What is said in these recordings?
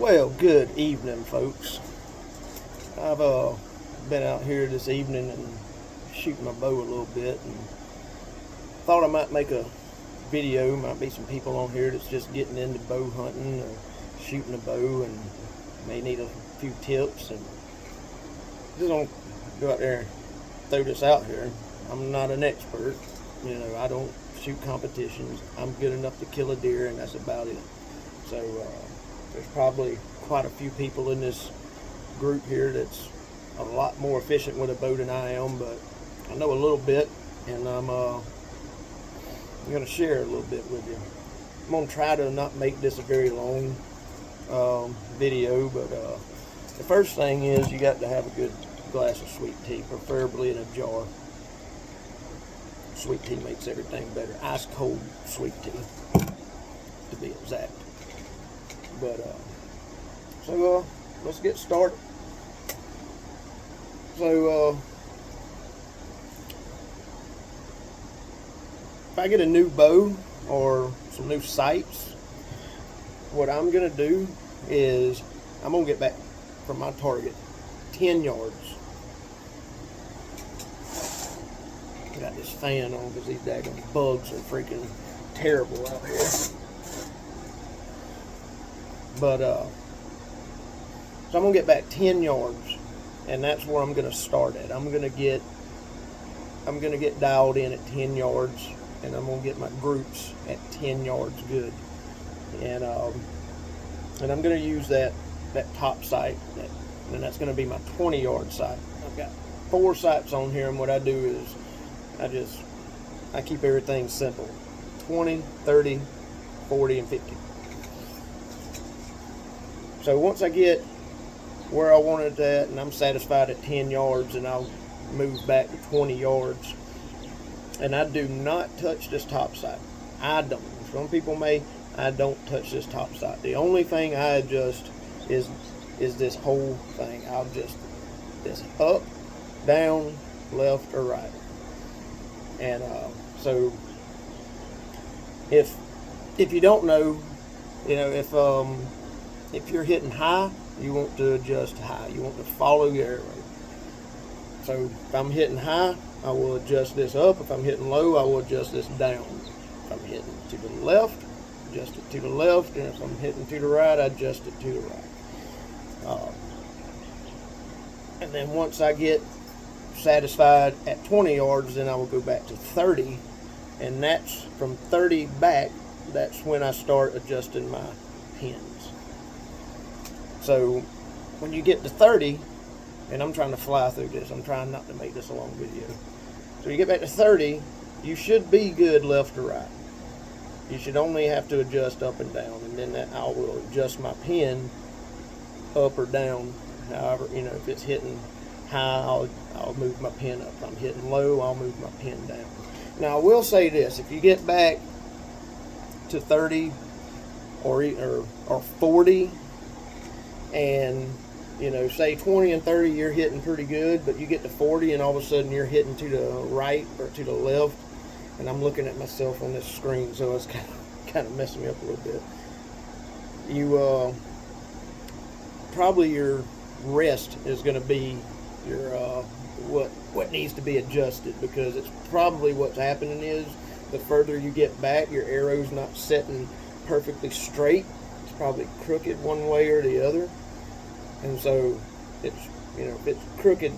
Well, good evening, folks. I've been out here this evening and shooting my bow a little bit, and thought I might make a video. Might be some people on here that's just getting into bow hunting or shooting a bow and may need a few tips. And just don't go out there and throw this out here. I'm not an expert. I don't shoot competitions. I'm good enough to kill a deer, and that's about it. So there's probably quite a few people in this group here that's a lot more efficient with a bow than I am, but I know a little bit, and I'm going to share a little bit with you. I'm going to try to not make this a very long video, but the first thing is you got to have a good glass of sweet tea, preferably in a jar. Sweet tea makes everything better. Ice cold sweet tea, to be exact. But so let's get started. So if I get a new bow or some new sights, what I'm gonna do is I'm gonna get back from my target 10 yards. Got this fan on because these daggone bugs are freaking terrible out here. But so I'm gonna get back 10 yards, and that's where I'm gonna start at. I'm gonna get dialed in at 10 yards, and I'm gonna get my groups at 10 yards good. And I'm gonna use that top sight, and that's gonna be my 20-yard sight. I've got 4 sights on here, and what I do is I keep everything simple: 20, 30, 40, and 50. So once I get where I want it at, and I'm satisfied at 10 yards, and I'll move back to 20 yards. And I do not touch this top sight. I don't. Some people may. I don't touch this top sight. The only thing I adjust is this whole thing. I'll adjust this up, down, left, or right. And so if you don't know, if you're hitting high, you want to adjust high. You want to follow your arrow. So if I'm hitting high, I will adjust this up. If I'm hitting low, I will adjust this down. If I'm hitting to the left, adjust it to the left. And if I'm hitting to the right, I adjust it to the right. And then once I get satisfied at 20 yards, then I will go back to 30. And that's from 30 back, that's when I start adjusting my pins. So when you get to 30, and I'm trying to fly through this, I'm trying not to make this a long video. So you get back to 30, you should be good left to right. You should only have to adjust up and down, and then I will adjust my pin up or down. However, if it's hitting high, I'll move my pin up. If I'm hitting low, I'll move my pin down. Now I will say this: if you get back to 30 or 40, and say 20 and 30 you're hitting pretty good, but you get to 40 and all of a sudden you're hitting to the right or to the left, and I'm looking at myself on this screen, so it's kind of messing me up a little bit. You probably your rest is going to be your what needs to be adjusted, because it's probably what's happening is the further you get back, your arrow's not setting perfectly straight. It's probably crooked one way or the other. And so it's, if it's crooked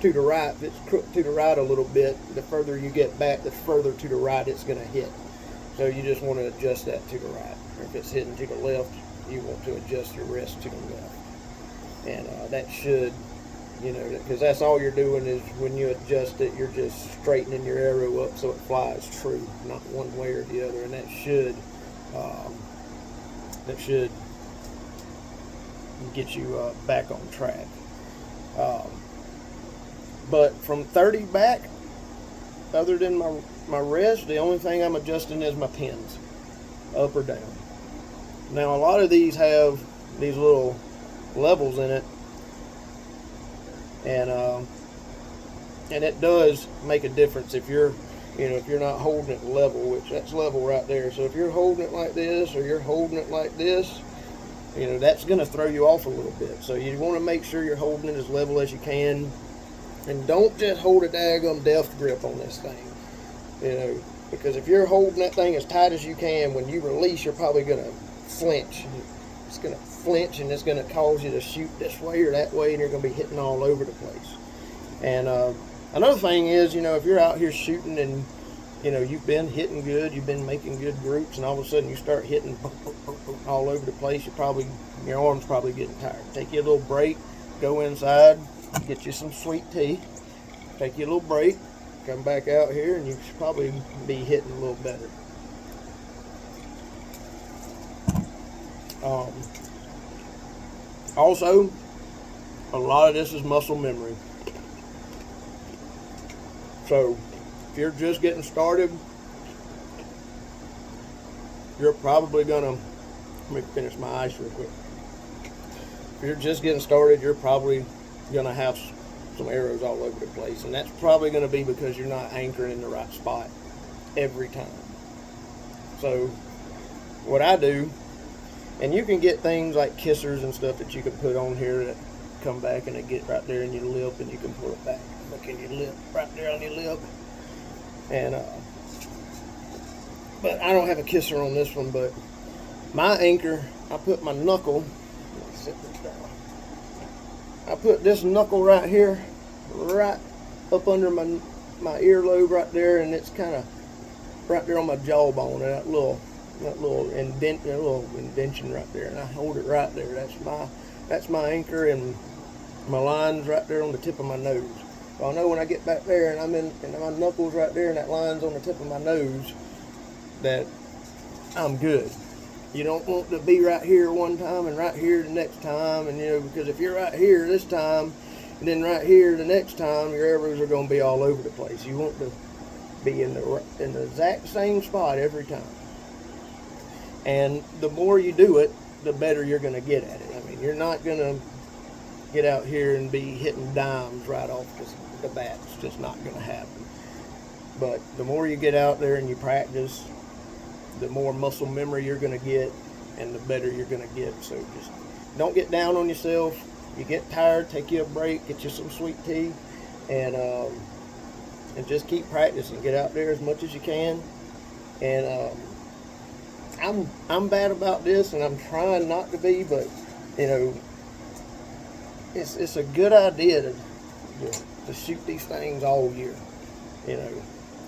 to the right, if it's crooked to the right a little bit, the further you get back, the further to the right it's going to hit. So you just want to adjust that to the right. Or if it's hitting to the left, you want to adjust your rest to the left. And that should, because that's all you're doing is when you adjust it, you're just straightening your arrow up so it flies true, not one way or the other. And that should get you back on track. But from 30 back, other than my rest, the only thing I'm adjusting is my pins, up or down. Now a lot of these have these little levels in it, and it does make a difference if you're not holding it level, which that's level right there. So if you're holding it like this or you're holding it like this, you know, that's going to throw you off a little bit. So you want to make sure you're holding it as level as you can. And don't just hold a daggum death grip on this thing. You know, because if you're holding that thing as tight as you can, when you release, you're probably going to flinch. It's going to flinch, and it's going to cause you to shoot this way or that way, and you're going to be hitting all over the place. And another thing is, you know, if you're out here shooting and, you know, you've been hitting good, you've been making good groups, and all of a sudden you start hitting all over the place, your arm's probably getting tired. Take you a little break, go inside, get you some sweet tea, take you a little break, come back out here, and you should probably be hitting a little better. Also, a lot of this is muscle memory. So, if you're just getting started, you're probably gonna, let me finish my ice real quick. If you're just getting started, you're probably gonna have some arrows all over the place, and that's probably gonna be because you're not anchoring in the right spot every time. So, what I do, and you can get things like kissers and stuff that you can put on here that come back and they get right there in your lip, and you can pull it back. Look in your lip, right there on your lip. And but I don't have a kisser on this one. But my anchor, I put my knuckle. Let me set this down. I put this knuckle right here, right up under my earlobe right there, and it's kind of right there on my jawbone, and that little indention right there, and I hold it right there. That's my anchor, and my line's right there on the tip of my nose. So I know when I get back there and and my knuckles right there and that line's on the tip of my nose, that I'm good. You don't want to be right here one time and right here the next time, and you know, because if you're right here this time and then right here the next time, your arrows are going to be all over the place. You want to be in the exact same spot every time. And the more you do it, the better you're going to get at it. I mean, you're not going to get out here and be hitting dimes right off the bat. It's just not going to happen. But the more you get out there and you practice, the more muscle memory you're going to get, and the better you're going to get. So just don't get down on yourself. You get tired, take you a break, get you some sweet tea, and just keep practicing. Get out there as much as you can. And I'm bad about this, and I'm trying not to be, but you know, it's a good idea to shoot these things all year. You know,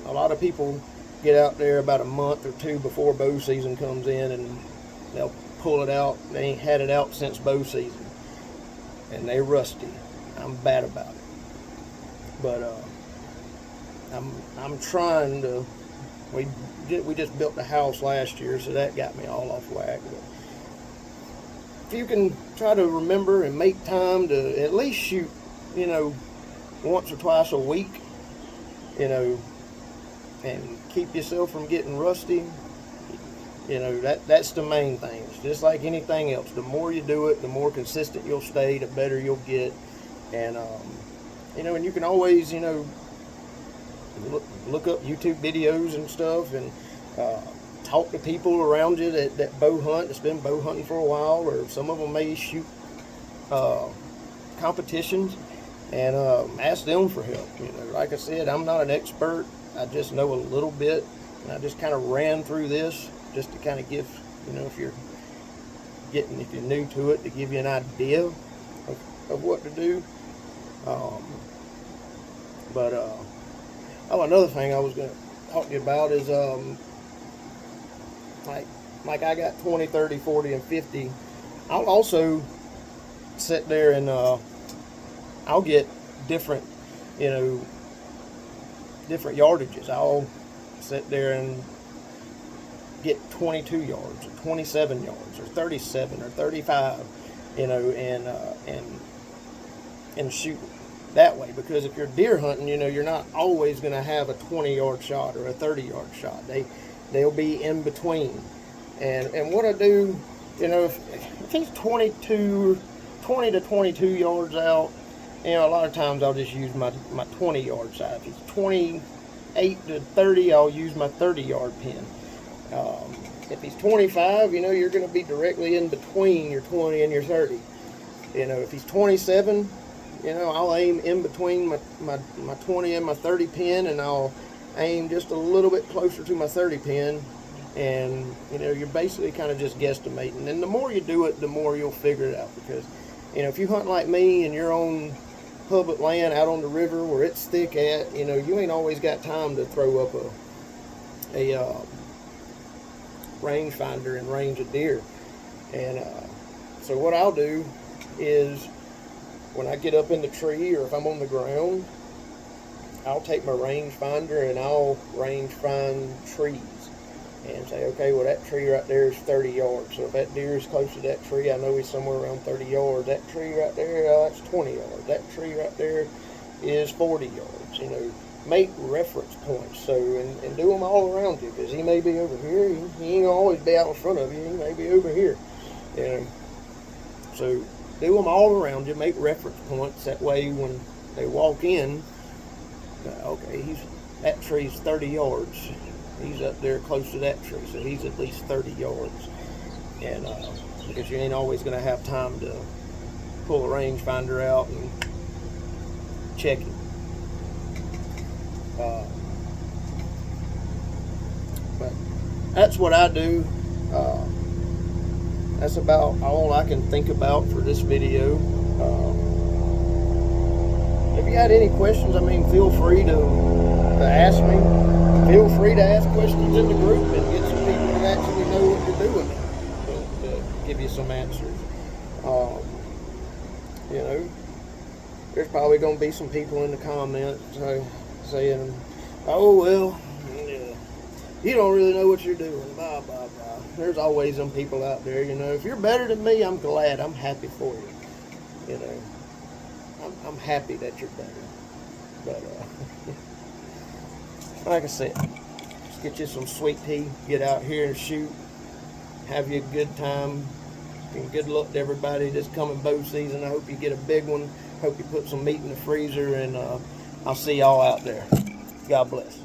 a lot of people get out there about a month or two before bow season comes in, and they'll pull it out. They ain't had it out since bow season, and they're rusty. I'm bad about it, but I'm trying to. We just built a house last year, so that got me all off whack. But if you can try to remember and make time to at least shoot, you know, once or twice a week, you know, and keep yourself from getting rusty, you know, that's the main thing. It's just like anything else. The more you do it, the more consistent you'll stay, the better you'll get. And, you know, and you can always, you know, look up YouTube videos and stuff, and talk to people around you that bow hunt, that's been bow hunting for a while, or some of them may shoot competitions, and ask them for help. You know, like I said, I'm not an expert. I just know a little bit, and I just kind of ran through this just to kind of give, you know, if you're new to it, to give you an idea of what to do. Another thing I was going to talk to you about is like I got 20, 30, 40, and 50. I'll also sit there and I'll get different, you know, different yardages. I'll sit there and get 22 yards or 27 yards or 37 or 35, you know, and shoot that way. Because if you're deer hunting, you know, you're not always going to have a 20-yard shot or a 30-yard shot. They'll be in between. And what I do, you know, if he's 20 to 22 yards out, you know, a lot of times I'll just use my 20-yard side. If he's 28 to 30, I'll use my 30-yard pin. If he's 25, you know, you're going to be directly in between your 20 and your 30. You know, if he's 27, you know, I'll aim in between my 20 and my 30 pin, and I'll aim just a little bit closer to my 30 pin. And, you know, you're basically kind of just guesstimating. And the more you do it, the more you'll figure it out. Because, you know, if you hunt like me and you're on public land out on the river where it's thick at, you know, you ain't always got time to throw up a rangefinder and range a deer. And so what I'll do is when I get up in the tree, or if I'm on the ground, I'll take my rangefinder and I'll range find trees and say, okay, well, that tree right there is 30 yards. So if that deer is close to that tree, I know he's somewhere around 30 yards. That tree right there, that's 20 yards. That tree right there is 40 yards. You know, make reference points. So, and do them all around you, because he may be over here. He ain't gonna always be out in front of you. He may be over here. You know, so do them all around you. Make reference points. That way, when they walk in, okay, that tree's 30 yards. He's up there close to that tree, so he's at least 30 yards. And because you ain't always gonna have time to pull a rangefinder out and check it. But that's what I do. That's about all I can think about for this video. If you had any questions, I mean, feel free to ask me. Feel free to ask questions in the group and get some people that actually know what you're doing to give you some answers. You know, there's probably going to be some people in the comments saying, oh, well, you don't really know what you're doing, blah, blah, blah. There's always some people out there, you know. If you're better than me, I'm glad. I'm happy for you. You know, I'm happy that you're better. But, like I said, just get you some sweet tea, get out here and shoot, have you a good time, and good luck to everybody this coming bow season. I hope you get a big one. Hope you put some meat in the freezer, and I'll see y'all out there. God bless.